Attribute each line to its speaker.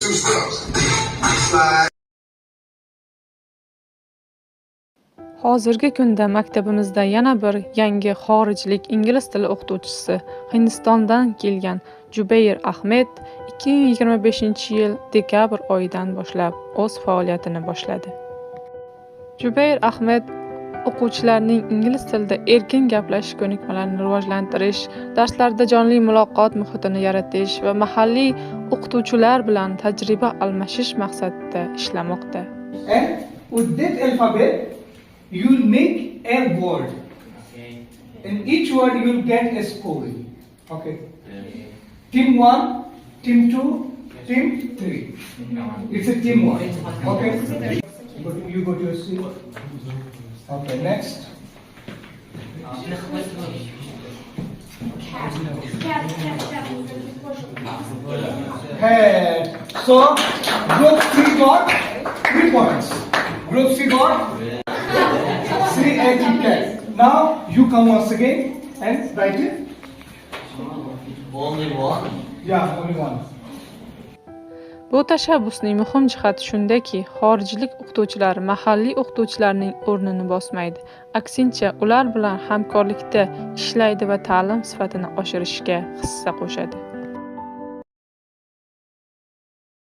Speaker 1: two steps. Slide.
Speaker 2: Hozirgi kunda maktabimizda yana bir yangi xorijlik ingliz tili o'qituvchisi Hindistondan kelgan Jubayr Ahmed 2025-yil dekabr oyidan boshlab o'z faoliyatini boshladi. Jubayr Ahmed o'quvchilarning ingliz tilida erkin gaplashish ko'nikmalarini rivojlantirish, darslarda jonli muloqot muhitini yaratish va mahalliy o'qituvchilar bilan tajriba almashish maqsadida ishlamoqda.
Speaker 3: And with that alphabet, you'll make a word. In each word, you'll get a score. Okay. Team 1, team 2, team 3. It's a team 1. Okay. You go to your seat. Okay, next. Head. So, group C got 3 points. Group C got 3 and 10. Now, you come once again and write it.
Speaker 4: Only one?
Speaker 3: Yeah, only one.
Speaker 2: Bu tashabbusning muhim jihati shundaki, xorijlik o'qituvchilar mahalliy o'qituvchilarning o'rnini bosmaydi. Aksincha, ular bilan hamkorlikda ishlaydi va ta'lim sifatini oshirishga hissa qo'shadi.